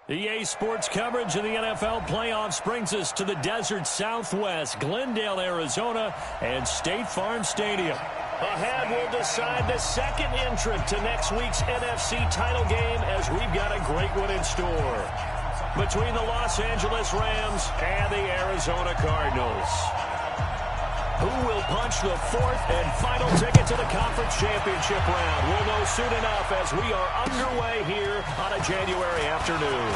EA Sports coverage of the NFL playoffs brings us to the desert Southwest, Glendale, Arizona, and State Farm Stadium. Ahead, we'll decide the second entrant to next week's NFC title game as we've got a great one in store between the Los Angeles Rams and the Arizona Cardinals. Who will punch the fourth and final ticket to the conference championship round? We'll know soon enough as we are underway here on a January afternoon.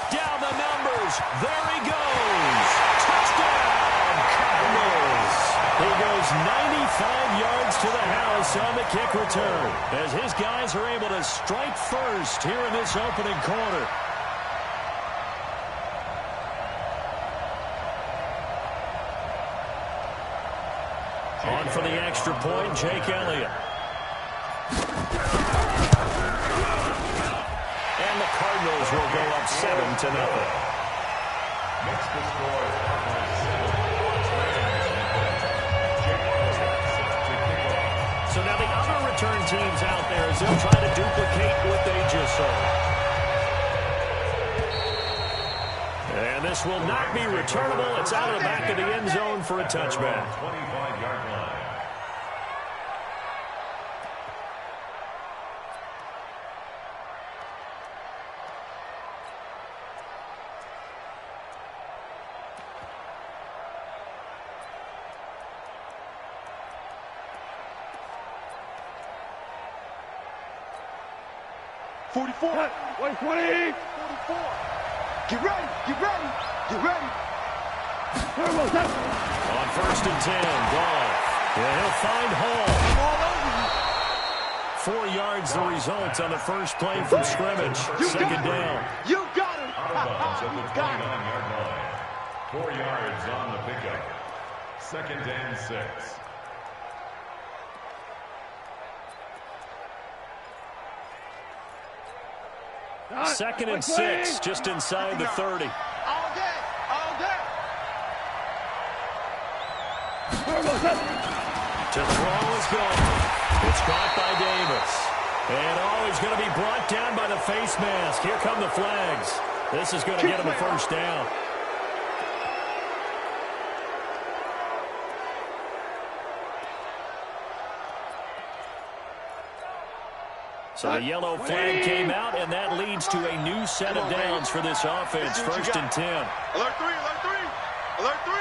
Down the numbers. There he goes. Touchdown, Cardinals. He goes 95 yards to the house on the kick return as his guys are able to strike first here in this opening quarter. On for the extra point, Jake Elliott. And the Cardinals will go up 7-0. Next to score So now the other return teams out there as they'll try to duplicate what they just saw. And this will not be returnable. It's out of the back of the end zone for a touchback. 25-yard line. Wait, 20! 44! Get ready! Get ready! Get ready! On 1st and 10, Goff. Yeah, he'll find Hall. 4 yards the result on the first play from scrimmage. Second down. You got it! Out of bounds at the 29-yard line. 4 yards on the pickup. 2nd and 6. Second and 6, just inside the 30. All day! All day! To throw is gone. It's caught by Davis. And he's going to be brought down by the face mask. Here come the flags. This is going to get him a first down. So the yellow flag came out, and that leads to a new set of downs for this offense. 1st and 10. Alert 3! Alert 3! Alert 3!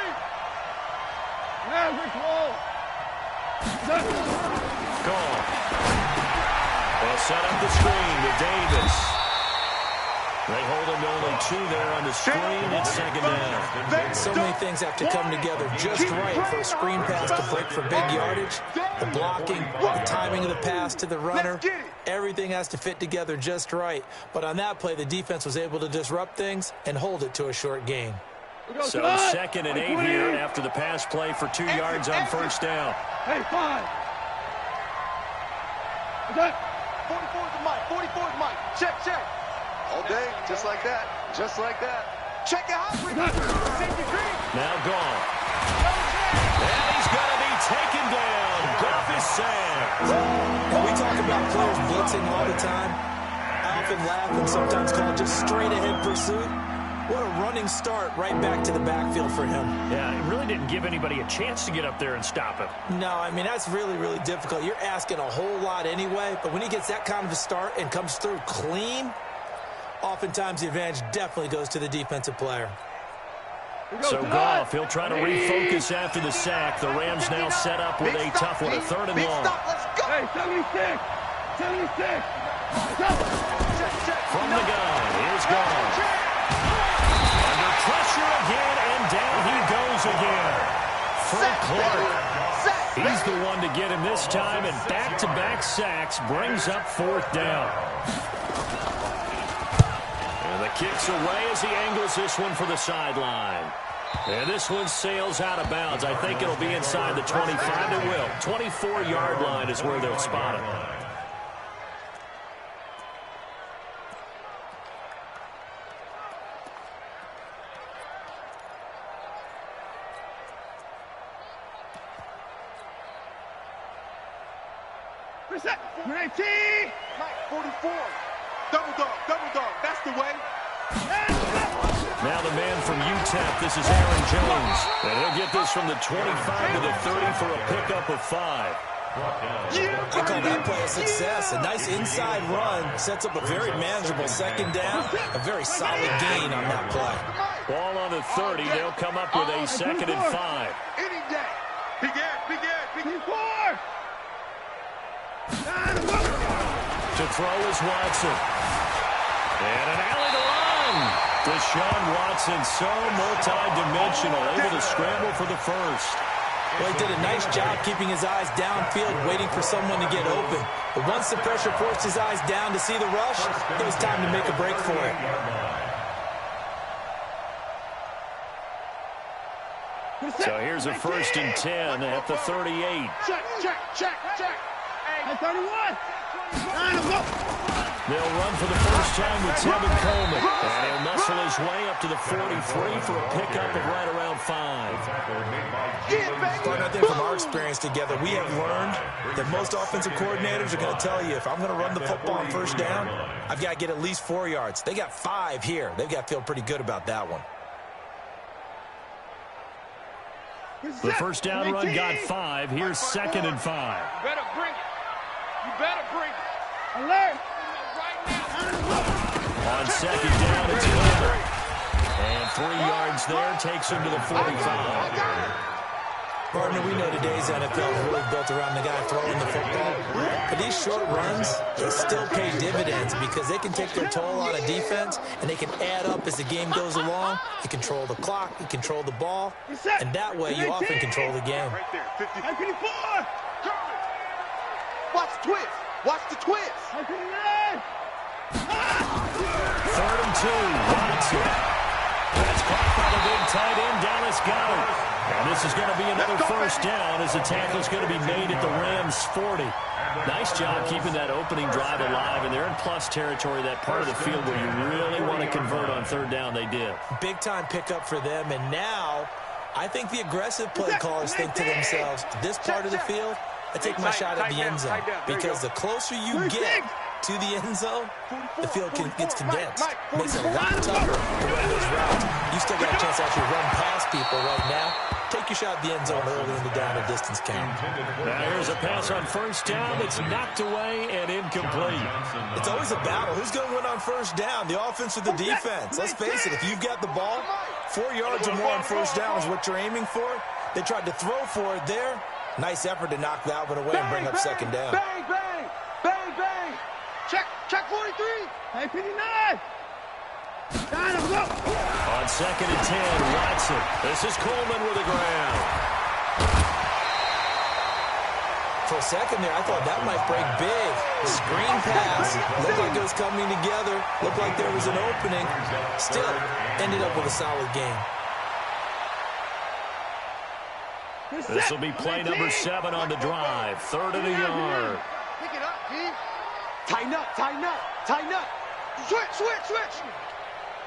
Goal. They'll set up the screen to Davis. They hold him to only 2 there on the screen. It's 2nd down. So many things have to come together just right for a screen pass to break for big yardage. The blocking, the timing of the pass to the runner, everything has to fit together just right. But on that play, the defense was able to disrupt things and hold it to a short gain. So 2nd and 8 here after the pass play for 2 yards on 1st down. Hey, 5! 44 is the mic. 44 is the mic. Check, check. All day, just like that. Just like that. Check it out. Safety green. Now Goff. And he's going to be taken down. Goff is sacked. And we talk about players blitzing all the time. I often laugh and sometimes call it just straight-ahead pursuit. What a running start right back to the backfield for him. Yeah, it really didn't give anybody a chance to get up there and stop him. No, I mean, that's really, really difficult. You're asking a whole lot anyway, but when he gets that kind of a start and comes through clean, oftentimes the advantage definitely goes to the defensive player. So Goff, he'll try to refocus after the sack. The Rams now set up with a tough one, a 3rd and long. Hey, 76! 76! From the gun, here's Goff. Under pressure again, and down he goes again. Frank Clark. He's the one to get him this time, and back-to-back sacks brings up 4th down. And the kick's away as he angles this one for the sideline. And this one sails out of bounds. I think it'll be inside the 25. It will. 24-yard line is where they'll spot it. 19. Mike, 44. Double dog. That's the way. Now the man from UTEP, this is Aaron Jones. And he'll get this from the 25 to the 30 for a pickup of 5. I call that play a success. A nice inside run sets up a very manageable second down. A very solid gain on that play. Ball on the 30. They'll come up with a 2nd and 5. Any day. Begin. 4. To throw is Watson. And an alley to run. Deshaun Watson, so multi-dimensional, able to scramble for the first. Well, he did a nice job keeping his eyes downfield, waiting for someone to get open. But once the pressure forced his eyes down to see the rush, it was time to make a break for it. So here's a 1st and 10 at the 38. Check. Hey, 31. They'll run for the first time with Tevin Coleman. And he'll muscle his way up to the 43 for a pickup of right around 5. But I think from our experience together, we have learned that most offensive coordinators are going to tell you, if I'm going to run the football on first down, I've got to get at least 4 yards. They got 5 here. They've got to feel pretty good about that one. The first down run got 5. Here's 2nd and 5. You better bring it. Alert. On 2nd down, it's Coleman. And 3 yards there takes him to the 45. Partner, we know today's NFL is really built around the guy throwing the football. But these short runs, they still pay dividends because they can take their toll on a defense, and they can add up as the game goes along. You control the clock, you control the ball, and that way you often control the game. Right there, 54. Watch the twist. Watch the twist. 3rd and 2. Watson. That's caught by the big tight end, Dallas Goedert. And this is going to be another first down as the tackle's going to be made at the Rams 40. Nice job keeping that opening drive alive, and they're in plus territory, that part of the field where you really want to convert on 3rd down. They did. Big-time pickup for them, and now I think the aggressive play callers think to themselves, this part of the field, I take my shot at the end zone, because the closer you get to the end zone, the field gets condensed. Makes it a lot tougher to run those routes. You still got a chance to actually run past people right now. Take your shot at the end zone early in the down and distance count. Now here's a pass on 1st down that's knocked away and incomplete. It's always a battle. Who's going to win on 1st down, the offense or the defense? Let's face it, if you've got the ball, 4 yards or more on 1st down is what you're aiming for. They tried to throw for it there. Nice effort to knock that one away and bring up 2nd down. Bang. Check 43. Hey, 59. On 2nd and 10, Watson. This is Coleman with the ground. For a second there, I thought that might break big. Screen pass. Looked like it was coming together. Looked like there was an opening. Still, ended up with a solid game. This will be play number 7 on the drive. 3rd and a yard. Pick it up, Keith. Tighten up. Switch.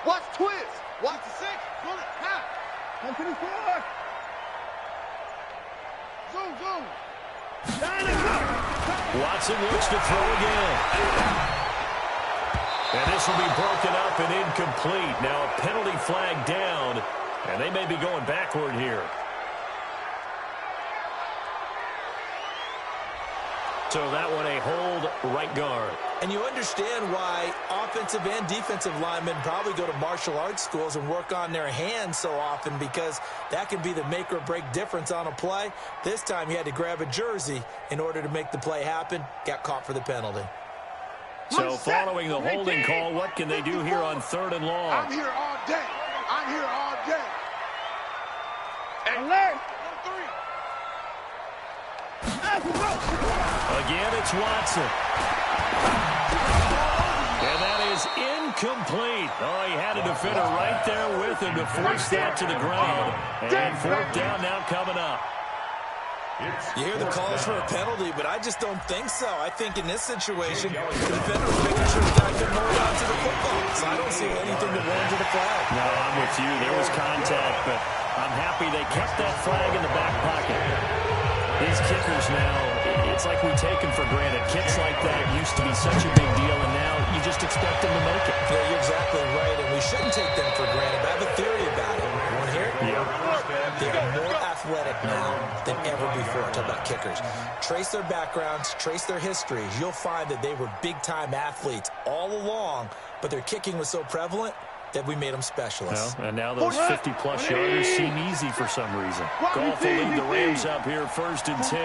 Watch twist. Watch the 6. Pull it. Half. 154. Zoom. Watson looks to throw again. And this will be broken up and incomplete. Now a penalty flag down, and they may be going backward here. So that one a hold right guard. And you understand why offensive and defensive linemen probably go to martial arts schools and work on their hands so often, because that can be the make or break difference on a play. This time he had to grab a jersey in order to make the play happen. Got caught for the penalty. So following the holding call, what can they do here on 3rd and long? I'm here all day. Alert. Again, it's Watson. And that is incomplete. Oh, he had a defender right there with him to force that to the ground. And 4th down now coming up. You hear the calls for a penalty, but I just don't think so. I think in this situation, the defender was making sure the guy couldn't hold on to the football. So I don't see anything that warranted a flag. No, I'm with you. There was contact, but I'm happy they kept that flag in the back pocket. These kickers now, it's like we take them for granted. Kicks like that used to be such a big deal, and now you just expect them to make it. Yeah, you're exactly right, and we shouldn't take them for granted. But I have a theory about it. You want to hear it? Yeah. They are more athletic now than ever before. Talk about kickers. Trace their backgrounds, trace their histories. You'll find that they were big-time athletes all along, but their kicking was so prevalent that we made them specialists. Well, and now those 50-plus yarders seem easy for some reason. Goff will lead the Rams up here 1st and 10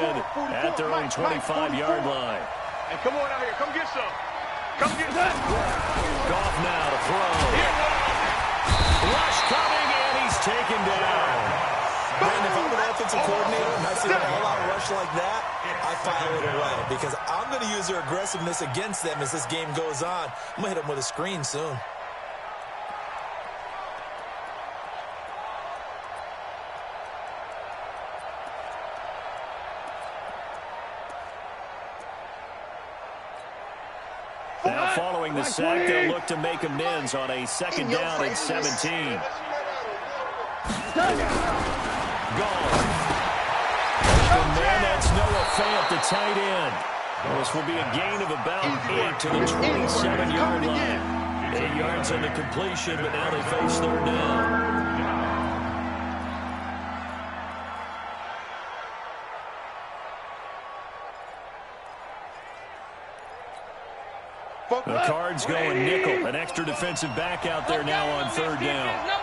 at their own 25-yard line. Hey, come on out here. Come get some. Come get that. Goff now to throw. Rush coming, and he's taken down. Man, if I'm an offensive coordinator and I see an all-out rush like that, I file it away because I'm going to use their aggressiveness against them as this game goes on. I'm going to hit them with a screen soon. Now following the sack, they'll look to make amends on a 2nd down and 17. Gone. And man, that's Noah Fant, the tight end. Well, this will be a gain of about 8 to the 27-yard line. 8 yards on the completion, but now they face 3rd down. The Cards going nickel. An extra defensive back out there now on 3rd down.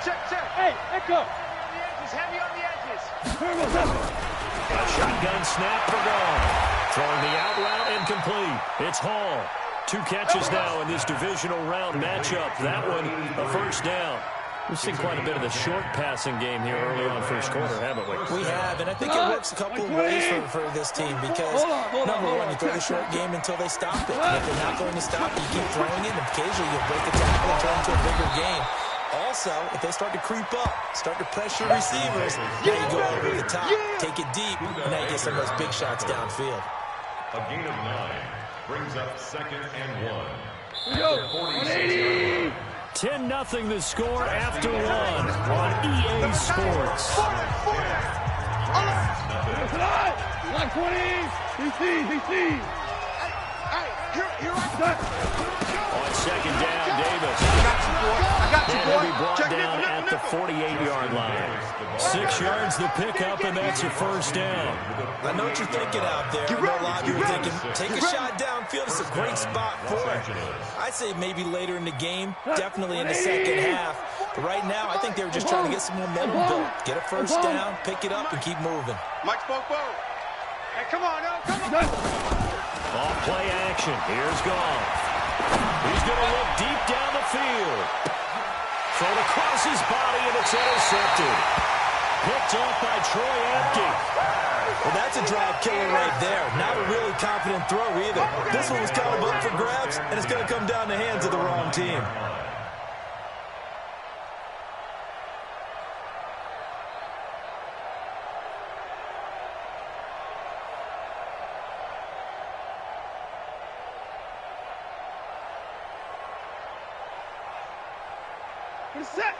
Check, check. Hey, echo. Heavy on the edges. A shotgun snap for Gone. Throwing the out route incomplete. It's Hall. 2 catches now in this divisional round matchup. That one, a 1st down. We've seen quite a bit of the short passing game here early on 1st quarter, haven't we? We have, and I think it works a couple of ways for this team because, number one, you throw the short game until they stop it. And if they're not going to stop, you keep throwing it, and occasionally you'll break the tackle and turn it into a bigger game. Also, if they start to creep up, start to pressure receivers, now you go over the top, take it deep, and now you get some of those big shots downfield. A gain of 9 brings up 2nd and 1. Go. 10-0 the score after 1 on EA Sports. Like 20. DC. Here On 2nd down, Davis. And he'll be brought down at the 48-yard line. 6 yards the pickup, and that's a 1st down. I know what you're thinking out there. I know a lot of you are thinking, take a shot downfield. It's a great spot for it. I'd say maybe later in the game, definitely in the 2nd half. But right now, I think they were just trying to get some momentum built. Get a 1st down, pick it up, and keep moving. Mike Spopo. Hey, come on, come on. Off play action. Here's Goff. He's going to look deep down the field. Thrown across his body, and it's intercepted. Picked off by Troy Apke. Well, that's a drive killer right there. Not a really confident throw either. This one was kind of up for grabs, and it's going to come down the hands of the wrong team.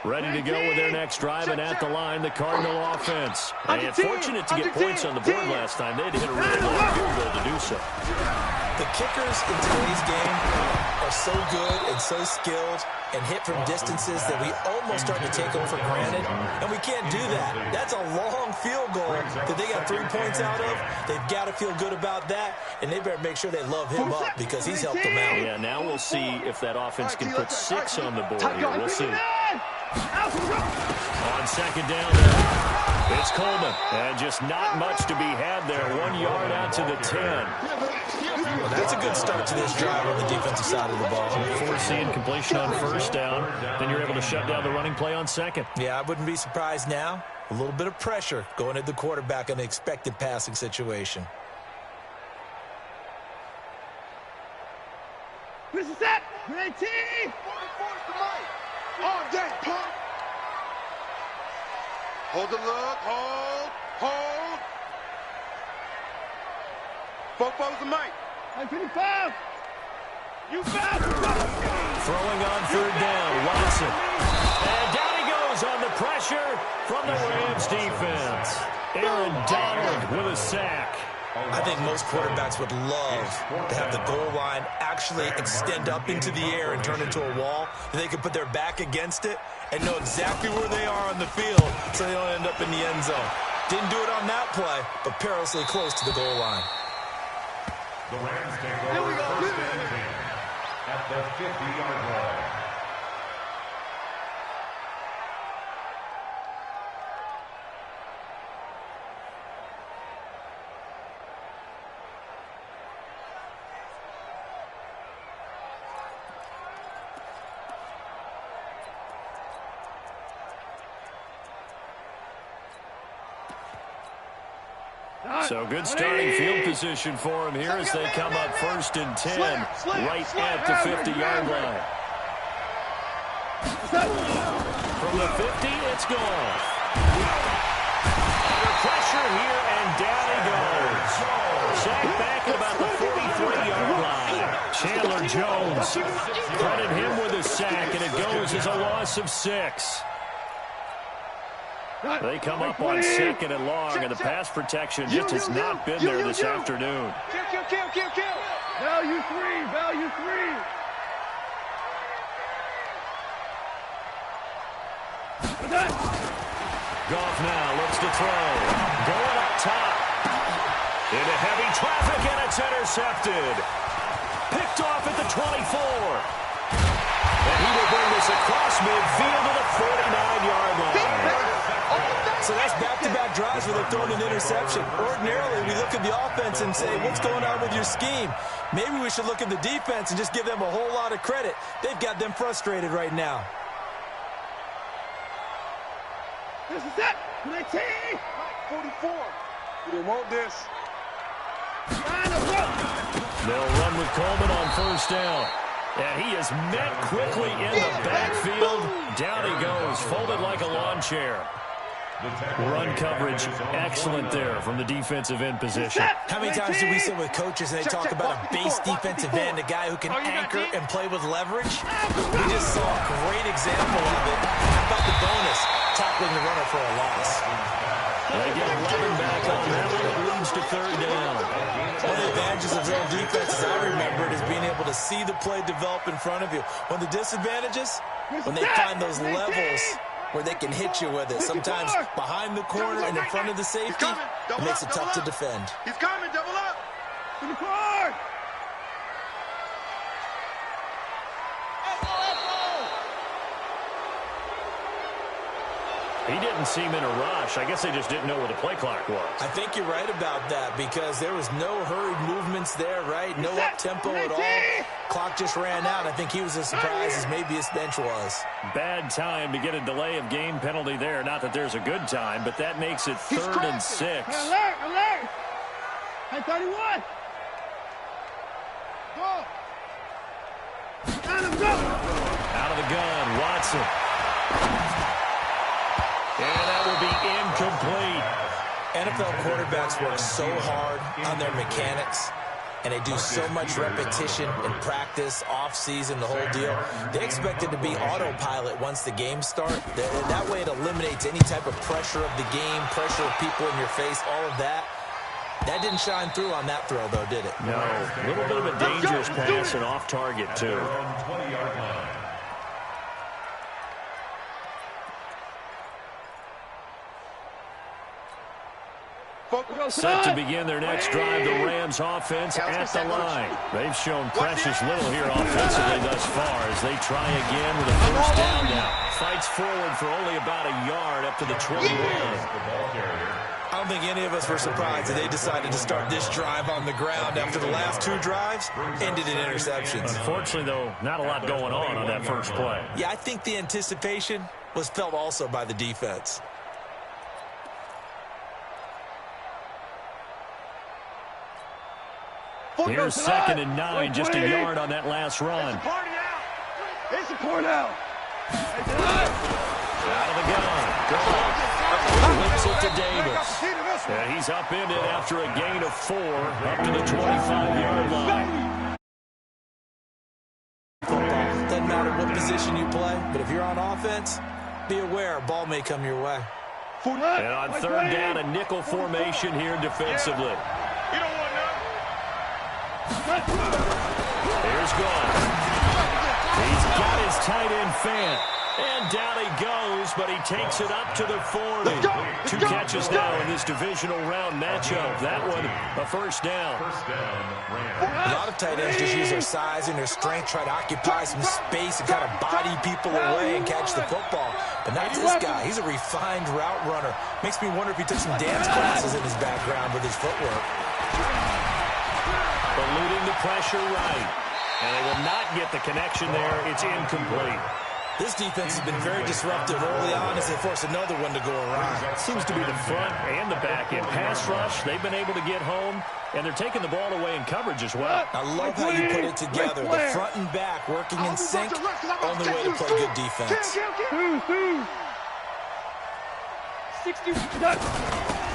Ready to go with their next drive, and at the line, the Cardinal offense. And fortunate to get points on the board last time. They had to hit a really long field goal to do so. The kickers in today's game are so good and so skilled and hit from distances that we almost start to take them for granted, and we can't do that. That's a long field goal that they got 3 points out of. They've got to feel good about that, and they better make sure they love him up because he's helped them out. Yeah, now we'll see if that offense can put 6 on the board here. We'll see. On 2nd down, it's Coleman. And just not much to be had there. 1 yard out to the 10. Well, that's a good start to this drive on the defensive side of the ball. Forcing completion on 1st down. Then you're able to shut down the running play on 2nd. Yeah, I wouldn't be surprised now. A little bit of pressure going at the quarterback in an expected passing situation. This is that. 18. All day, pump. Hold the look. Hold. Fopo's the mic. 55. You fast. throwing on third down. Watson. And down he goes on the pressure from the Rams defense. Aaron Donald with a sack. I think most quarterbacks would love to have the goal line actually extend up into the air and turn into a wall. And they can put their back against it and know exactly where they are on the field so they don't end up in the end zone. Didn't do it on that play, but perilously close to the goal line. The Rams take over first and 10 at the 50-yard line. So good starting field position for him here as they come up first and 10 right at the 50-yard line. From the 50, it's gone. Under pressure here, and down he goes. Sacked back at about the 43-yard line. Chandler Jones, credit him with a sack, and it goes as a loss of 6. They come up on second and long, and the pass protection just has not been there this afternoon. Kill. Value three. Goff now looks to throw. Going up top. Into heavy traffic, and it's intercepted. Picked off at the 24. And he will bring this across midfield to the 49-yard line. So that's back-to-back drives where they've thrown an interception. Ordinarily, we look at the offense and say, what's going on with your scheme? Maybe we should look at the defense and just give them a whole lot of credit. They've got them frustrated right now. This is it. 19. 44. You didn't want this. They'll run with Coleman on first down. And he is met quickly in the backfield. Down he goes, folded like a lawn chair. Run coverage excellent there from the defensive end position. How many times do we sit with coaches and they talk about a base defensive end, a guy who can anchor and play with leverage? We just saw a great example of it. How about the bonus? Tackling the runner for a loss. They get 11 back on that one. It leads to third down. One of the advantages of zone defense, as I remember it, is being able to see the play develop in front of you. One of the disadvantages, when they find those levels where they can hit you with it. Sometimes behind the corner and in front of the safety, it makes it tough to defend. He's coming, double up. To the car. He didn't seem in a rush. I guess they just didn't know where the play clock was. I think you're right about that because there was no hurried movements there, right? No up-tempo at all. Clock just ran out. I think he was as surprised as maybe his bench was. Bad time to get a delay of game penalty there. Not that there's a good time, but that makes it 3rd and 6. Alert! Hey, 31. Go. Adam, go. Out of the gun, Watson. And that will be incomplete. NFL quarterbacks work so hard on their mechanics, and they do so much repetition in practice, off-season, the whole deal. They expect it to be autopilot once the games start. That way it eliminates any type of pressure of the game, pressure of people in your face, all of that. That didn't shine through on that throw, though, did it? No. A little bit of a dangerous pass and off target, too. 20-yard line. Set to begin their next drive, the Rams offense at the line. They've shown precious little here offensively thus far as they try again with a first down now. Fights forward for only about a yard up to the 21. I don't think any of us were surprised that they decided to start this drive on the ground after the last 2 drives ended in interceptions. Unfortunately, though, not a lot going on that first play. Yeah, I think the anticipation was felt also by the defense. Here's 2nd and 9, just a yard on that last run. It's a port out. Out of the gun. Flips it to Davis. And he's upended after a gain of 4 up to the 25-yard line. Football. Doesn't matter what position you play, but if you're on offense, be aware a ball may come your way. And on third down, a nickel formation here defensively. You don't want none. Here's Gone. He's got his tight end fan. And down he goes, but he takes it up to the 40. Two catches now in this divisional round matchup. That one, a first down. A lot of tight ends just use their size and their strength, try to occupy some space and kind of body people away and catch the football. But not this guy. He's a refined route runner. Makes me wonder if he took some dance classes in his background with his footwork. Eluding the pressure right. And they will not get the connection there. It's incomplete. This defense has been very disruptive early on as they force another one to go around. Seems to be the front and the back end. Pass rush, they've been able to get home, and they're taking the ball away in coverage as well. I love how you put it together. The front and back working in sync, only way to play good defense.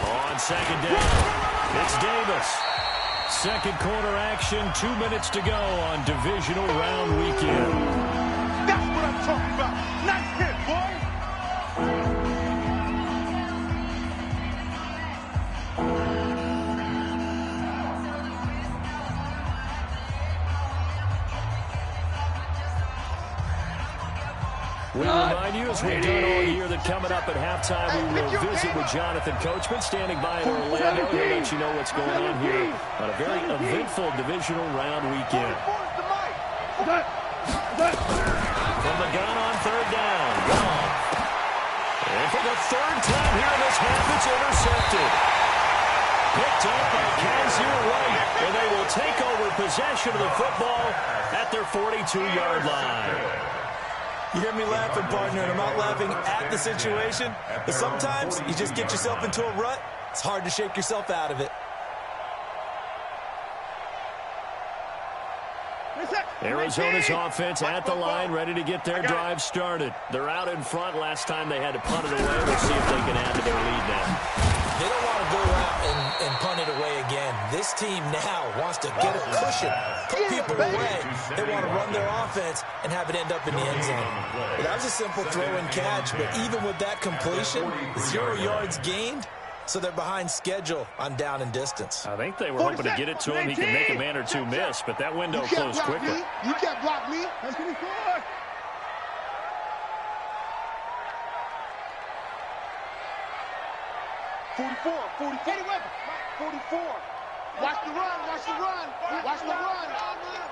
On second down, it's Davis. Second quarter action, 2 minutes to go on divisional round weekend. That's what I'm talking about. Nice hit, boy. We remind you, as we've done all year, that coming up at halftime, we will visit with Jonathan Coachman, standing by in Orlando. He'll let you know what's going on here on a very eventful divisional round weekend. From the gun on third down. Gone. And for the third time here in this half, it's intercepted. Picked up by Kazir White, and they will take over possession of the football at their 42-yard line. You hear me laughing, partner, and I'm not laughing at the situation, but sometimes you just get yourself into a rut. It's hard to shake yourself out of it. Arizona's offense at the line, ready to get their drive started. They're out in front. Last time they had to punt it away. We'll see if they can add to their lead now. They don't want to go out and punt it away again. This team now wants to get a cushion, put people away. They want to run their offense and have it end up in the end zone. Well, that was a simple throw and catch, but even with that completion, 0 yards gained, so they're behind schedule on down and distance. I think they were hoping to get it to him. He can make a man or two miss, but that window closed quickly. You can't block me. That's pretty good. Forty-four. Watch the run. Watch the run.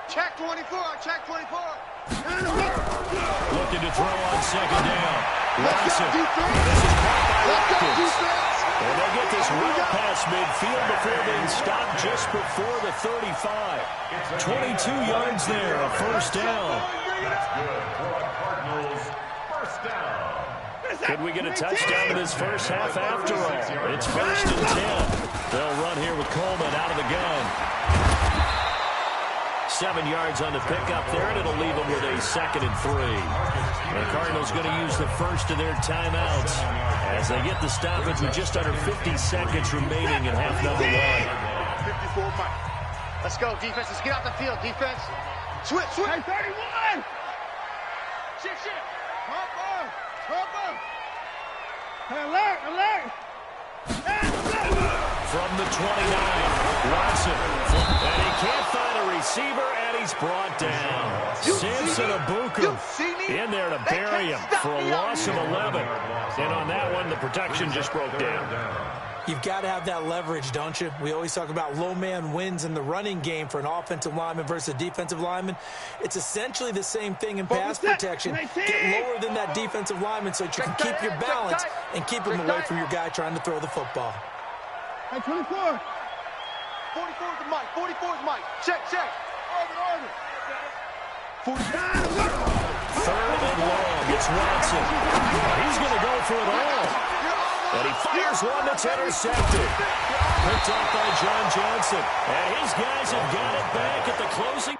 Check 24. Looking to throw on second down. Watson. This is caught by Watkins. And they get this well past midfield before being stopped just before the 35. 22 yards there, a first down. That's good for the Cardinals. First down. Could we get a touchdown in this first half after all? It's 1st and 10. They'll run here with Coleman out of the gun. 7 yards on the pickup there, and it'll leave them with a 2nd and 3. The Cardinals going to use the first of their timeouts as they get the stoppage with just under 50 seconds remaining in half number 1. 54 Mike. Let's go, defense. Let's get out the field, defense. Switch. Hey, 31. Shit. Hopper. Hey, alert. From the 29, Watson. And he can't find a receiver, and he's brought down. Samson Abuku in there to bury him for a loss of 11. And on that one, the protection just broke down. You've got to have that leverage, don't you? We always talk about low man wins in the running game for an offensive lineman versus a defensive lineman. It's essentially the same thing in pass protection. Get lower than that defensive lineman so that you can keep your balance and keep him away from your guy trying to throw the football. Hey, 24. 44 is Mike. Check. Order. 49. Third and long. It's Watson. He's going to go for it all. And he fires one that's intercepted. Picked up by John Johnson. And his guys have got it back at the closing.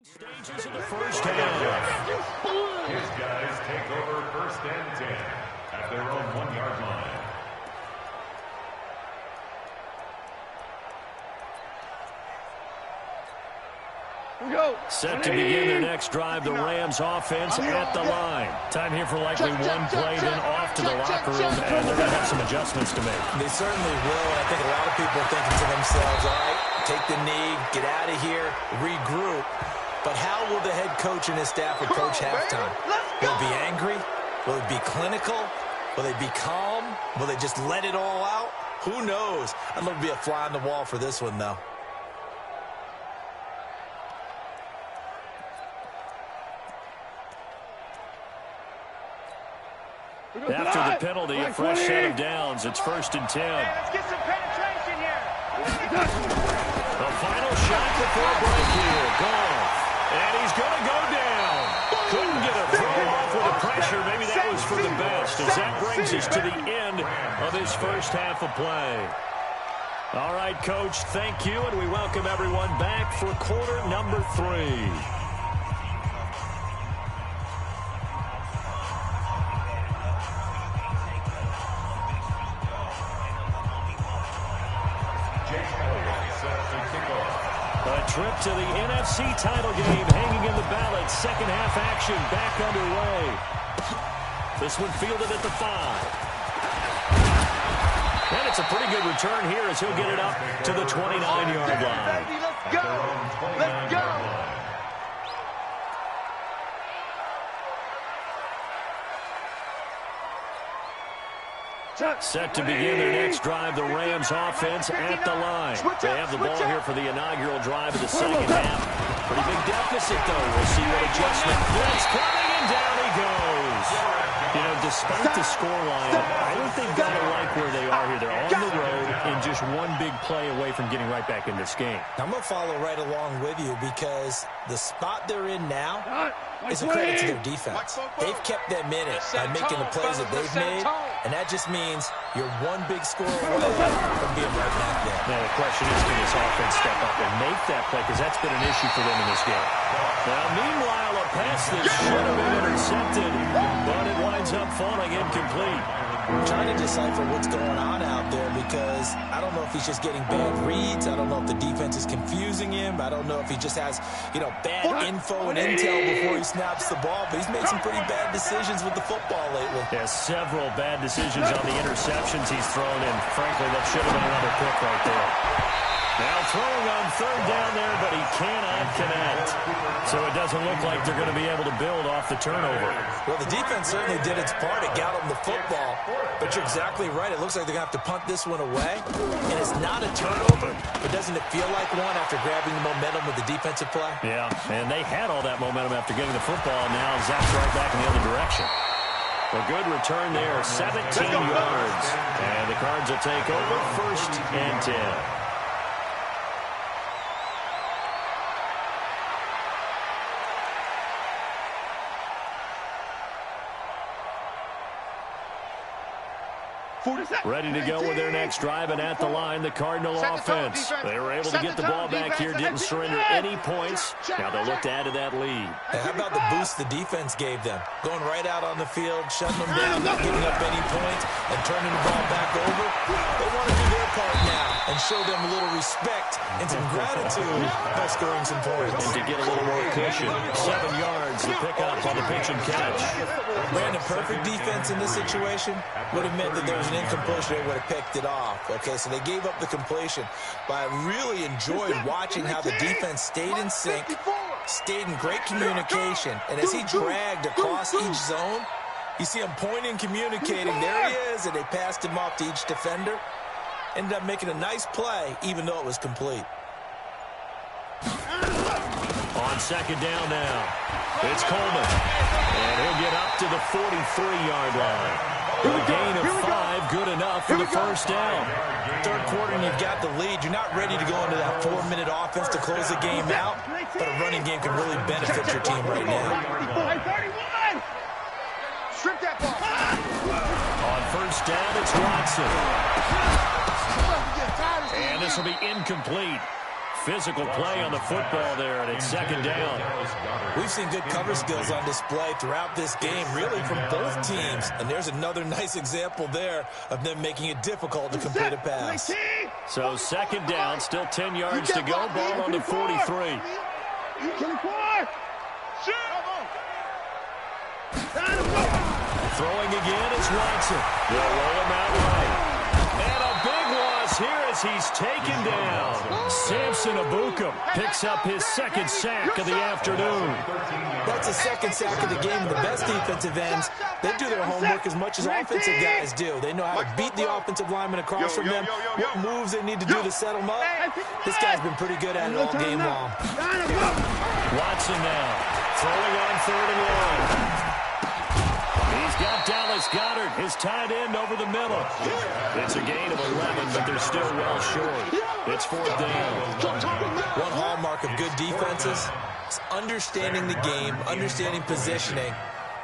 Stages of the first half. His guys take over 1st and 10 at their own 1-yard line. Set to begin their next drive, the Rams offense at the line. Time here for likely one play, then off to the locker room, and they're going to have some adjustments to make. They certainly will, and I think a lot of people are thinking to themselves, all right, take the knee, get out of here, regroup. But how will the head coach and his staff approach halftime? Will it be angry? Will it be clinical? Will they be calm? Will they just let it all out? Who knows? I'd love to be a fly on the wall for this one, though. After the penalty, a fresh set of downs. It's 1st and 10. Let's get some penetration here. The final shot before break here. Gone. And he's going to go down. Couldn't get a throw off with the pressure. Maybe that was for the best, as that brings us to the end of this first half of play. All right, Coach, thank you, and we welcome everyone back for quarter number 3. A trip to the NFC title game hanging in the balance. Second half action back underway. This one fielded at the 5. And it's a pretty good return here as he'll get it up to the 29-yard line. Let's go. Let's go. Set to begin their next drive, the Rams offense at the line. They have the ball here for the inaugural drive of the second half. Pretty big deficit, though. We'll see what adjustment. Blitz coming, and down he goes. You know, despite the scoreline, I think they've got to like where they are here. They're on the road and just one big play away from getting right back in this game. I'm going to follow right along with you because the spot they're in now is a credit to their defense. They've kept them in it by making the plays that they've made, and that just means you're one big score away from being right back there. Now the question is, can this offense step up and make that play, because that's been an issue for them in this game. Now, meanwhile, a pass that should have been intercepted, but it winds up falling incomplete. I'm trying to decipher what's going on out there because I don't know if he's just getting bad reads. I don't know if the defense is confusing him. I don't know if he just has, bad info and intel before he snaps the ball. But he's made some pretty bad decisions with the football lately. Yeah, several bad decisions on the interceptions he's thrown, and frankly, that should have been another pick right there. Now throwing on 3rd down there, but he cannot connect. So it doesn't look like they're going to be able to build off the turnover. Well, the defense certainly did its part. It got them the football. But you're exactly right. It looks like they're going to have to punt this one away. And it's not a turnover, but doesn't it feel like one after grabbing the momentum with the defensive play? Yeah, and they had all that momentum after getting the football, and now zapped right back in the other direction. A good return there, 17 yards. And the Cards will take over 1st and 10. Ready to go with their next drive, and at the line, the Cardinal offense. They were able to get the ball back here, didn't surrender any points. Now they'll look to add to that lead. Hey, how about the boost the defense gave them? Going right out on the field, shutting them down, not giving up any points, and turning the ball back over. They want to do their part now and show them a little respect and some gratitude by scoring some points. And to get a little more cushion, 7 yards, the pickup on the pitch and catch. Brandon, perfect defense in this situation would have meant that there was an incompletion. They would have picked it off. Okay, so they gave up the completion. But I really enjoyed watching how the defense stayed in sync, stayed in great communication. And as he dragged across each zone, you see him pointing, communicating. There he is, and they passed him off to each defender. Ended up making a nice play, even though it was complete. On 2nd down now, it's Coleman. And he'll get up to the 43-yard line. A gain of 5, good enough for the 1st down. 3rd quarter, and you've got the lead. You're not ready to go into that 4-minute offense to close the game out, but a running game can really benefit your team right now. 31! Strip that ball. On 1st down, it's Watson. And this will be incomplete. physical play on the football there, and it's second down. We've seen good cover skills on display throughout this game, really from both teams. And there's another nice example there of them making it difficult to complete a pass. So second down, still 10 yards to go. Ball on the 43. Throwing again is Watson. They'll roll him out right. And a big loss here as he's taken down. Samson Abukum picks up his second sack of the afternoon. That's a second sack of the game. The best defensive ends, they do their homework as much as offensive guys do. They know how to beat the offensive lineman across from them, what moves they need to do to set them up. This guy's been pretty good at it all game long. Watson now, throwing on 3rd and 1. He's got Dallas Goedert, his tight end, over the middle. It's a gain of 11, but they're still well short. It's 4th down. One hallmark of good defenses is understanding the game, understanding positioning,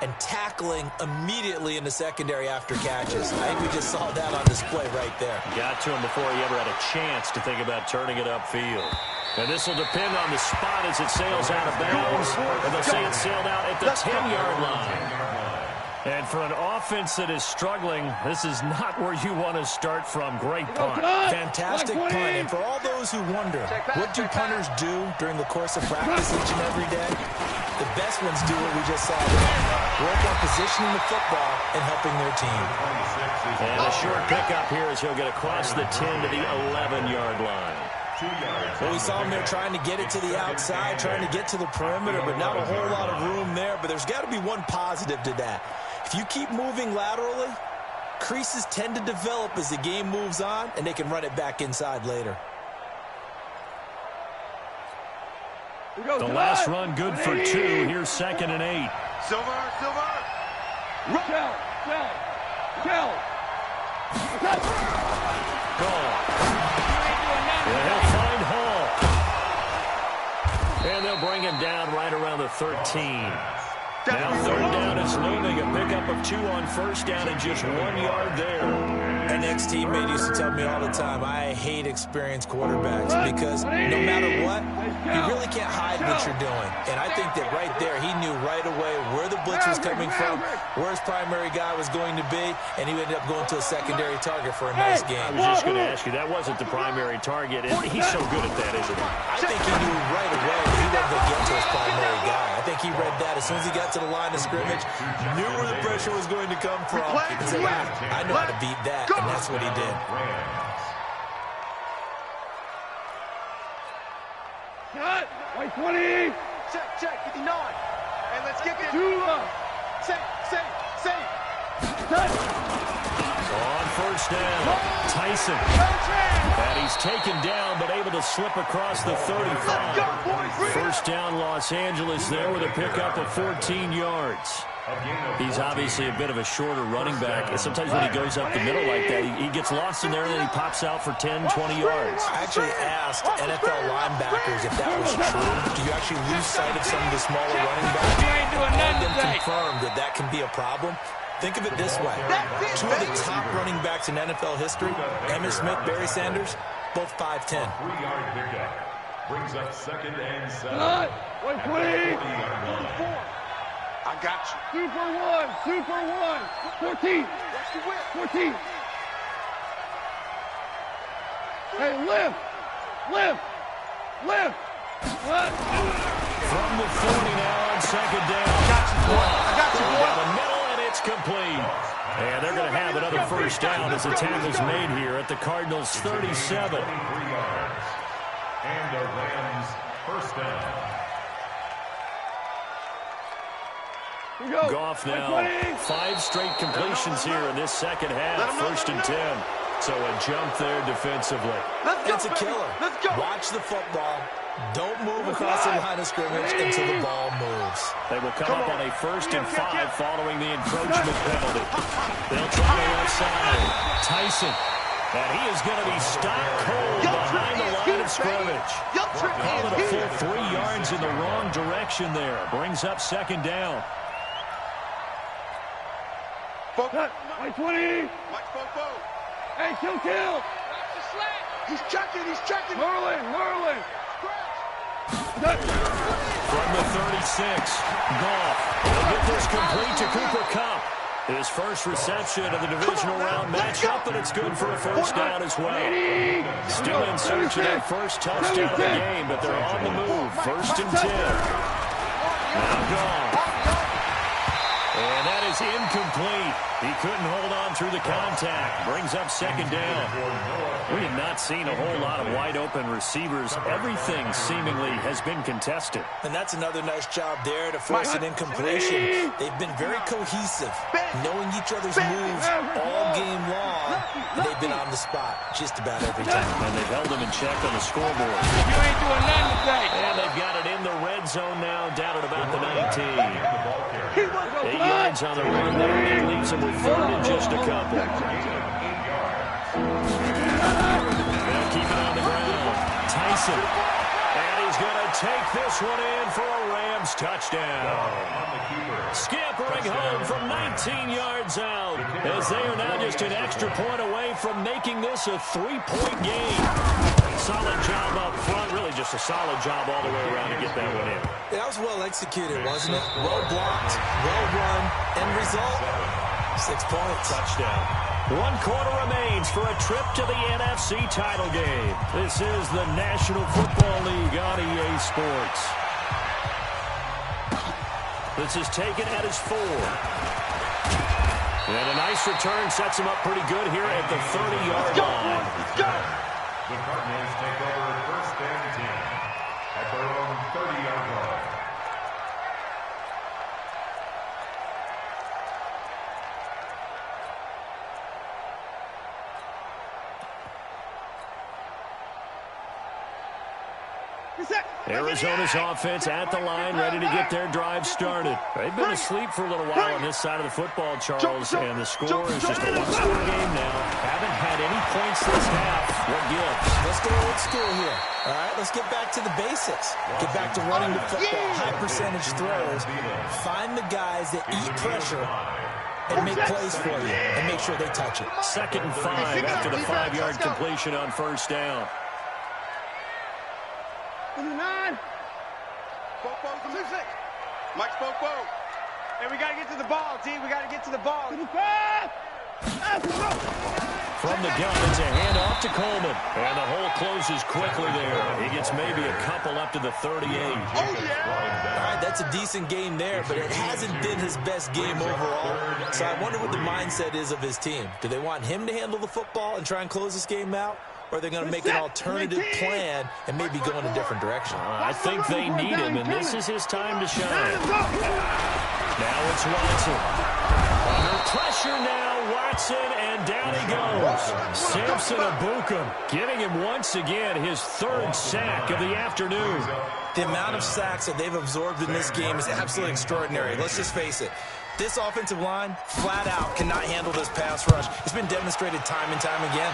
and tackling immediately in the secondary after catches. I think we just saw that on display right there. Got to him before he ever had a chance to think about turning it upfield. And this will depend on the spot as it sails out of bounds. And they'll say it sailed out at the 10-yard line. And for an offense that is struggling, this is not where you want to start from. Great punt. Fantastic punt. And for all those who wonder, what do punters do during the course of practice each and every day? The best ones do what we just saw there. Work on positioning the football and helping their team. And a short pickup here as he'll get across the 10 to the 11-yard line. Well, we saw him there trying to get it to the outside, trying to get to the perimeter, but not a whole lot of room there. But there's got to be one positive to that. If you keep moving laterally, creases tend to develop as the game moves on, and they can run it back inside later. The last run good for 2. Here's 2nd and 8. Silver. Goal. And he'll find Hall. And they'll bring him down right around the 13. Now 3rd down is looming. A pickup of 2 on 1st down and just 1 yard there. An ex-teammate used to tell me all the time, I hate experienced quarterbacks because no matter what, you really can't hide what you're doing. And I think that right there, he knew right away where the blitz was coming from, where his primary guy was going to be, and he ended up going to a secondary target for a nice game. I was just going to ask you, that wasn't the primary target, and he's so good at that, isn't he? I think he knew right away that he wasn't going to get to his primary guy. I think he read that as soon as he got to the line of scrimmage, knew where the pressure was going to come from, and said, I know how to beat that, and that's what he did. Cut! White 20! Check, 59. And let's get this. 2 up! Safe. Cut! On 1st down, Tyson. And he's taken down, but able to slip across the 35. 1st down, Los Angeles there with a pickup of 14 yards. He's obviously a bit of a shorter running back. Sometimes when he goes up the middle like that, he gets lost in there and then he pops out for 10, 20 yards. I actually asked NFL linebackers if that was true. Do you actually lose sight of some of the smaller running backs? All of them confirmed that that can be a problem. Think of it this way. 2 of the top running backs in NFL history, Emmitt Smith, Barry Sanders, both 5'10". 3-yard pickup. Brings up 2nd and 7. Cut! White 20! I got you. Super 1! 14! 14! Hey, lift! What? From the 40 now on 2nd down. I got you, boy. Down the middle, and it's complete. And they're going to have another 1st down as the tackle's made here at the Cardinals' 37. 3 yards. And the Rams 1st down. Goff now, 5 straight completions here in this second half, 1st and 10. So a jump there defensively. It's a killer. Watch the football. Don't move across the line of scrimmage until the ball moves. They will come up on a 1st and 5 following the encroachment penalty. They'll try the left side. Tyson. And he is going to be stopped cold behind the line of scrimmage. Call it a full 3 yards in the wrong direction there. Brings up 2nd down. Cut! White 20! Hey, kill! He's checking. Merlin! From the 36, Goff. He'll get this complete to Cooper Kupp. His first reception of the divisional round matchup, and it's good for a first down as well. Still in search of their first touchdown of the game, but they're on the move. First and 10. Now Goff. And that is incomplete. He couldn't hold on through the contact. Brings up second down. We have not seen a whole lot of wide-open receivers. Everything seemingly has been contested. And that's another nice job there to force an incompletion. They've been very cohesive, knowing each other's moves all game long, and they've been on the spot just about every time. And they've held them in check on the scoreboard. You ain't doing nothing today. And they've got it in the red zone now, down at about the 19. 8 yards on the run there, and leaves them with third and just a couple. They'll keep it on the ground. Tyson. And he's going to take this one in for a Rams touchdown. Scampering home from 19 yards out, as they are now just an extra point away from making this a 3-point game. Solid job up front, really just a solid job all the way around to get that one in. That was well executed, wasn't it? Well blocked, well run, end result, 6 points. Touchdown. 1 quarter remains for a trip to the NFC title game. This is the National Football League on EA Sports. This is taken at his 4. And a nice return sets him up pretty good here at the 30-yard line. The Cardinals take over first and 10 at their own 30-yard line. Arizona's offense at the line, ready to get their drive started. They've been asleep for a little while on this side of the football, Charles, and the score is just a one-score game now. Haven't had any points this half. What gives? Let's go old school here. All right, let's get back to the basics. Get back to running the football, high percentage throws. Find the guys that eat pressure and make plays for you, and make sure they touch it. 2nd and 5 after the 5-yard completion on first down. 9. Mike Spopo. Hey, we got to get to the ball, T. We got to get to the ball. From the gun, it's a handoff to Coleman. And the hole closes quickly there. He gets maybe a couple up to the 38. All right, that's a decent game there, but it hasn't been his best game overall. So I wonder what the mindset is of his team. Do they want him to handle the football and try and close this game out? Or are they going to make an alternative plan and maybe go in a different direction? I think they need him, and this is his time to shine. Now it's Watson. Under pressure now, Watson, and down he goes. Samson Abukum getting him once again his 3rd sack of the afternoon. The amount of sacks that they've absorbed in this game is absolutely extraordinary. Let's just face it. This offensive line, flat out, cannot handle this pass rush. It's been demonstrated time and time again.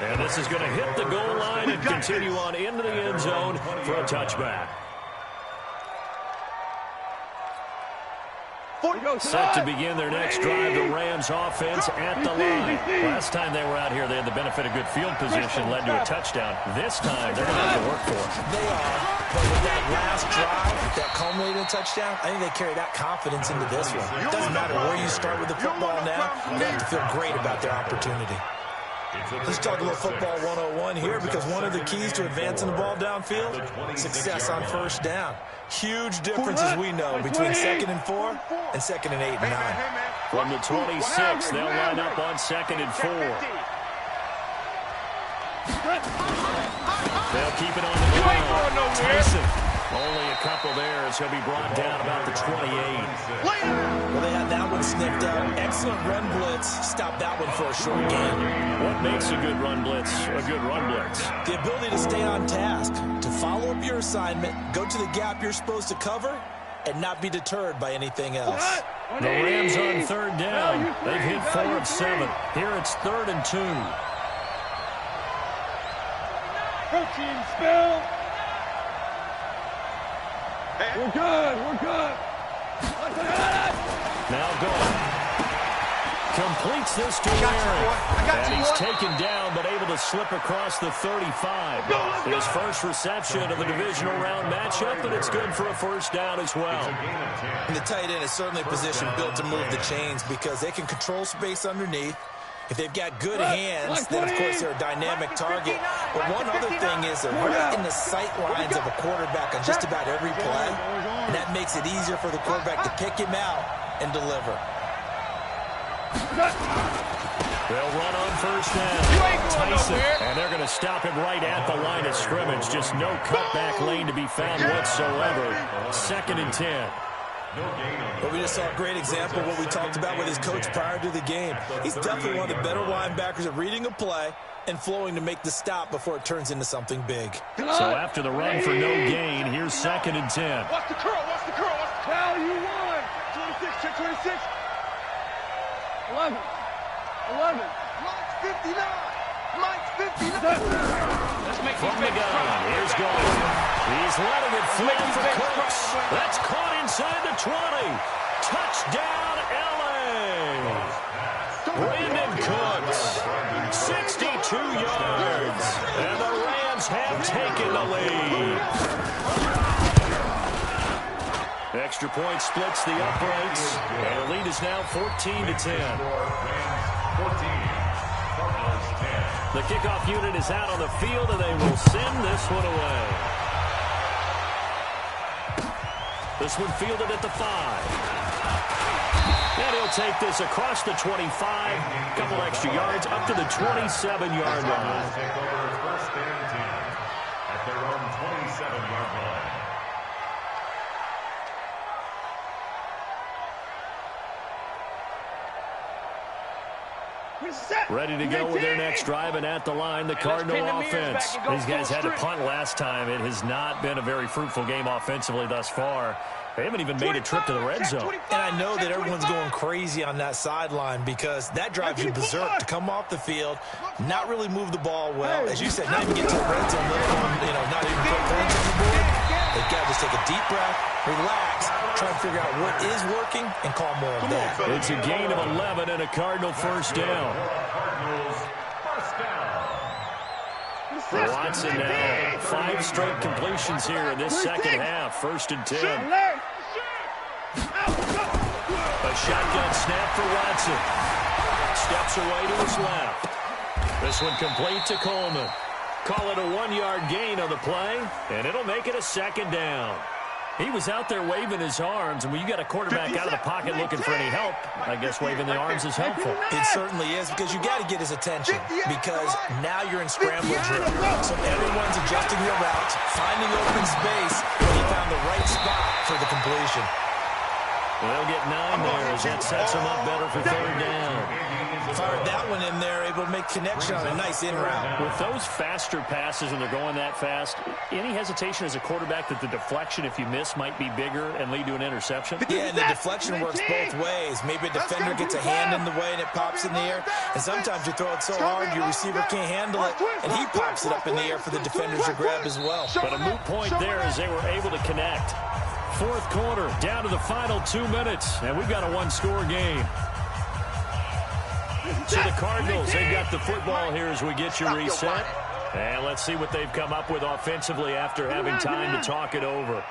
And this is going to hit the goal line and continue on into the end zone for a touchback. Set to begin their next drive, the Rams offense at the line. Last time they were out here, they had the benefit of good field position, led to a touchdown. This time, they're going to have to work for it. They are, but with that last drive, that culminating touchdown, I think they carry that confidence into this one. It doesn't matter where you start with the football now, they have to feel great about their opportunity. Let's talk a little football 101 here, because one of the keys to advancing the ball downfield, success on first down. Huge difference, as we know, between 2nd and 4 and 2nd and 8 and 9. From the 26, they'll line up on 2nd and 4. They'll keep it on the ground. Tyson, only a couple there as he'll be brought down about the 28. Well, they had that one sniffed out. Excellent run blitz. Stop that one for a short gain. What makes a good run blitz a good run blitz? The ability to stay on task, to follow up your assignment, go to the gap you're supposed to cover, and not be deterred by anything else. The Rams on 3rd down. They've hit 4 of 7. Here it's 3rd and 2. Protein spill. We're good. Now going. Completes this to Larry. And he's taken down, but able to slip across the 35. His first reception of the divisional round matchup, and it's good for a first down as well. And the tight end is certainly a position built to move the chains because they can control space underneath. If they've got good hands, then, of course, they're a dynamic target. But one other thing is they're right in the sight lines of a quarterback on just about every play, and that makes it easier for the quarterback to pick him out and deliver. They'll run on first down. Tyson, and they're going to stop him right at the line of scrimmage. Just no cutback lane to be found whatsoever. 2nd and 10. But we just saw a great example of what we talked about with his coach prior to the game. He's definitely one of the better linebackers at reading a play and flowing to make the stop before it turns into something big. So after the run for no gain, here's 2nd and 10. What's the curl? What's the curl? What's the curl? You won. 26, check 26. 11. Mike's 59. Mike's 59. From the gun, here's Golden. He's letting it fly for Cooks. That's caught inside the 20. Touchdown, L.A. Brandon Cooks, 62 yards. And the Rams have taken the lead. Extra point splits the uprights. And the lead is now 14-10. The kickoff unit is out on the field, and they will send this one away. This one fielded at the 5. And he'll take this across the 25, a couple extra yards, up to the 27-yard line. Take over first and 10 at their own 27-yard line. Ready to go with their next drive, and at the line, the Cardinal offense. These guys had to punt last time. It has not been a very fruitful game offensively thus far. They haven't even made a trip to the red zone. And I know that everyone's going crazy on that sideline because that drives you berserk to come off the field, not really move the ball well. As you said, not even get to the red zone, let alone, not even put points on the board. They've got to just take a deep breath, relax, try to figure out what is working, and call more of that. It's a gain of 11 and a Cardinal first down. Watson now, 5 straight completions here in this second half. 1st and 10. A shotgun snap for Watson. Steps away to his left. This one complete to Coleman. Call it a 1-yard gain on the play, and it'll make it a 2nd down. He was out there waving his arms, and when you got a quarterback out of the pocket looking for any help, I guess waving the arms is helpful. It certainly is, because you got to get his attention, because now you're in scramble drill. So everyone's adjusting their routes, finding open space, and he found the right spot for the completion. They'll get 9 there as that sets them up better for 3rd down. Fired that one in there, able to make connection on a nice in route. With those faster passes when they're going that fast, any hesitation as a quarterback that the deflection, if you miss, might be bigger and lead to an interception? Yeah, and the deflection works both ways. Maybe a defender gets a hand in the way and it pops in the air. And sometimes you throw it so hard your receiver can't handle it, and he pops it up in the air for the defenders to grab as well. But a moot point there as they were able to connect. 4th quarter, down to the final 2 minutes, and we've got a 1-score game. So the Cardinals, they've got the football here as we get you reset. And let's see what they've come up with offensively after having time to talk it over.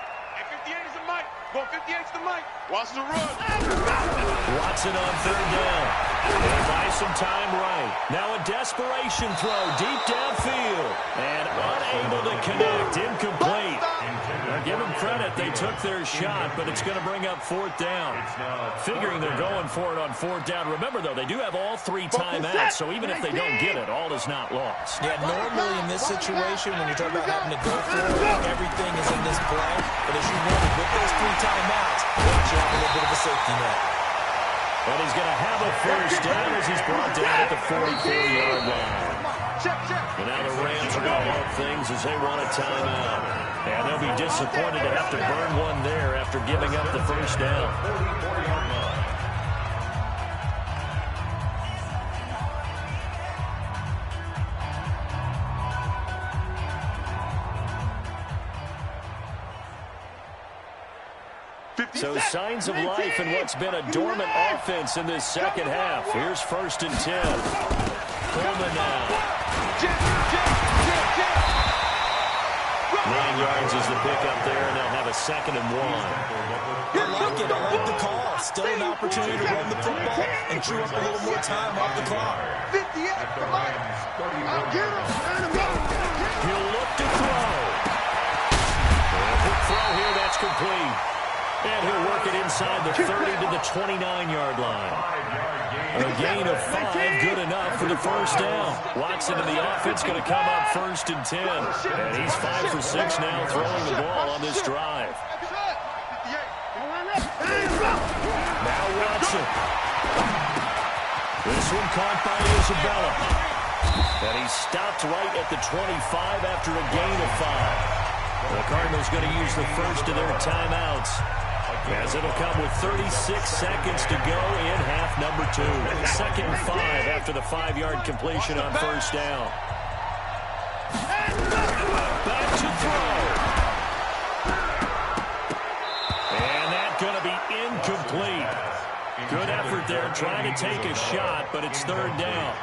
58 is the mic. Go 58 is the mic. Watch the run. Watson on 3rd down. They buy some time right. Now a desperation throw deep downfield. And unable to connect. Incomplete. Now give them credit. They took their shot, but it's going to bring up 4th down. Figuring they're going for it on 4th down. Remember, though, they do have all 3 timeouts, so even if they don't get it, all is not lost. Yeah, normally in this situation, when you're talking about having to go for it, everything is in this play. But as you noted, with those 3 timeouts, you have a little bit of a safety net. But he's going to have a first down as he's brought down at the 44-yard line. And now the Rams are going to love things as they want a timeout. And they'll be disappointed to have to burn one there after giving up the first down. So signs of life in what's been a dormant offense in this second half. Here's 1st and 10. Coleman now. 9 yards is the pickup there, and they'll have a 2nd and 1. I like it. I like the call. Still an opportunity to run the football and chew up a little more time off the clock. 58, come on. I'll get him. He'll look to throw. Quick throw here, that's complete. And he'll work it inside the 30 to the 29-yard line. A gain of 5, good enough for the 1st down. Watson and the offense going to come up 1st and 10. And he's 5 for 6 now throwing the ball on this drive. Now Watson. This one caught by Isabella. And he's stopped right at the 25 after a gain of 5. The Cardinals going to use the first of their timeouts, as it'll come with 36 seconds to go in half number 2. 2nd and 5 after the 5-yard completion on 1st down. Back to throw. And that's going to be incomplete. Good effort there trying to take a shot, but it's 3rd down.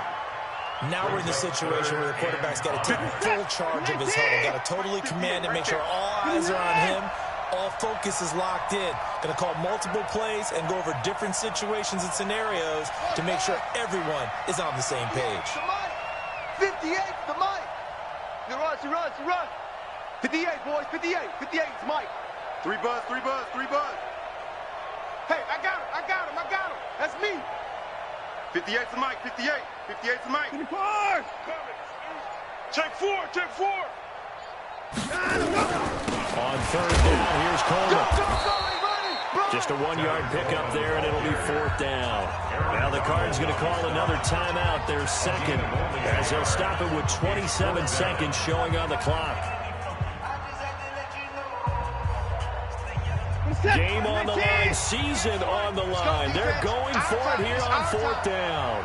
Now we're in the situation where the quarterback's got to take full charge of his huddle. Got to totally command and make sure all eyes are on him. All focus is locked in. Going to call multiple plays and go over different situations and scenarios to make sure everyone is on the same page. 58, the Mike. He runs. 58, boys, 58. 58 is Mike. 3 buzz. Hey, I got him. That's me. 58's the Mike, 58's the Mike. 54! Check 4. On 3rd down, here's Coleman. Just a 1-yard pickup there, and it'll be 4th down. Now the Cards going to call another timeout, their 2nd, as they'll stop it with 27 seconds showing on the clock. Game on the line, season on the line. They're going for it here on 4th down.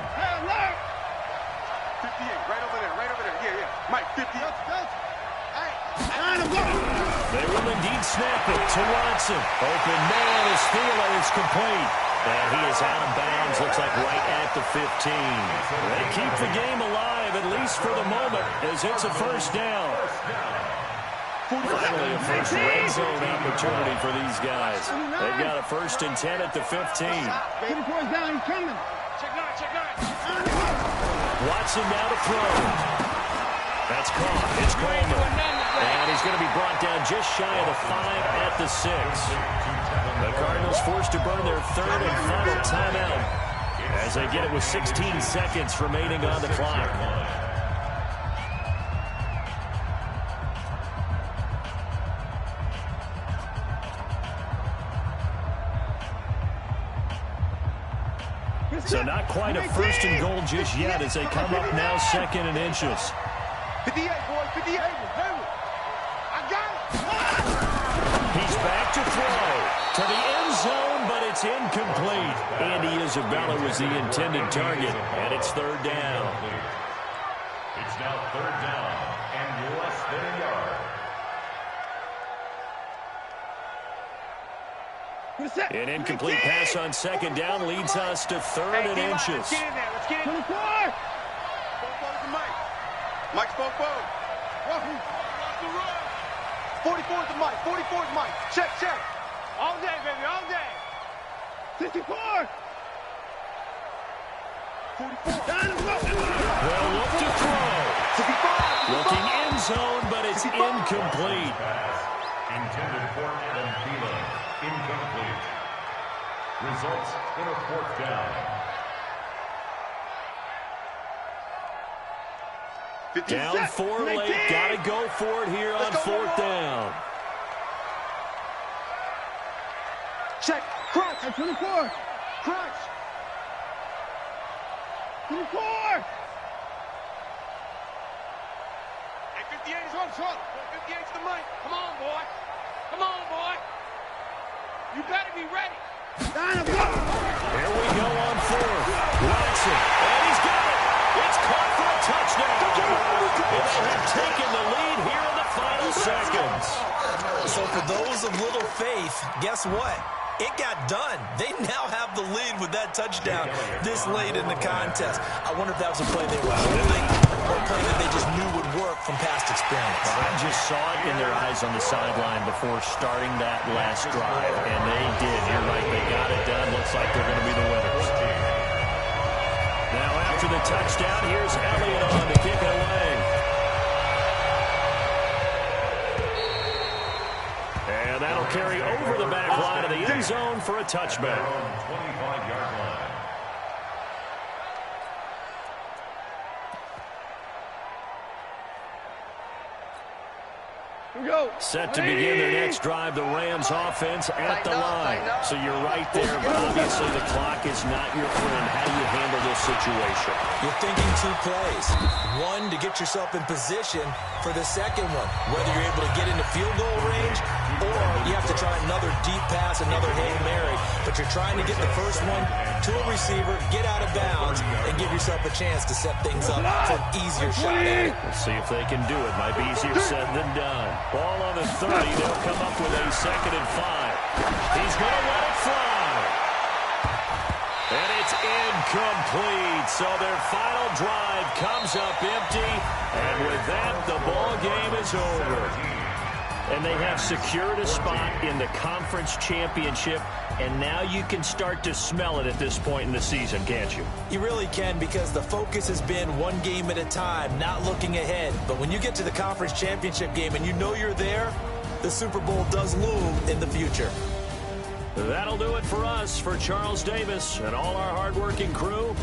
58, right over there. Yeah. Mike, 50. They will indeed snap it to Watson. Open man is Thielen, is complete. And he is out of bounds, looks like right at the 15. They keep the game alive, at least for the moment, as it's a 1st down. Finally, a first red zone opportunity for these guys. They've got a 1st and 10 at the 15. Down, he's coming. Check 9. Watson now to throw. That's caught. It's Coleman. And he's going to be brought down just shy of the 5 at the 6. The Cardinals forced to burn their 3rd and final timeout as they get it with 16 seconds remaining on the clock. So not quite a 1st and goal just yet as they come up now 2nd and inches. 58, boys, 58. I got it. He's back to throw to the end zone, but it's incomplete. Andy Isabella was the intended target, and it's 3rd down. It's now 3rd down and less than a yard. An incomplete pass on 2nd down leads us to 3rd and inches. Let's get in there. 24. Mike. Mike's 4. 44 to Mike. 44 to Mike. Check. All day, baby, all day. 64. 44. They'll look to throw. 65. Looking end zone, but it's incomplete. Intended for Adam Thielen. Incomplete. Results in a 4th down. 50. Down 4 late. Got to go for it here on 4th down. Check. Crunch. 24. Crunch. 24. Hey, 58 is on short. 58 to the mic. Come on, boy. You better be ready. Here we go on 4th. Watson. And he's got it. It's caught for a touchdown. And they have taken the lead here in the final seconds. So for those of little faith, guess what? it got done. They now have the lead with that touchdown this late in the contest. I wonder if that was a play they were holding or a play that they just knew would work from past experience. I just saw it in their eyes on the sideline before starting that last drive, and they did. You're right, they got it done. Looks like they're going to be the winners. Now after the touchdown, here's Elliott on to kick it away. And that'll carry over the back line of the end zone for a touchback. 25-yard line. Go. Set to begin their next drive, the Rams offense at the line. So you're right there, but obviously the clock is not your friend. How do you handle this situation? You're thinking 2 plays. One, to get yourself in position for the second one, whether you're able to get into field goal range or you have to try another deep pass, another Hail Mary. But you're trying to get the first one to a receiver, get out of bounds, and give yourself a chance to set things up for an easier shot at it. Let's see if they can do it. Might be easier said than done. Ball on the 30. They'll come up with a 2nd and 5. He's going to let it fly. And it's incomplete. So their final drive comes up empty. And with that, the ball game is over. And they have secured a spot in the conference championship. And now you can start to smell it at this point in the season, can't you? You really can, because the focus has been one game at a time, not looking ahead. But when you get to the conference championship game and you know you're there, the Super Bowl does loom in the future. That'll do it for us. For Charles Davis and all our hardworking crew,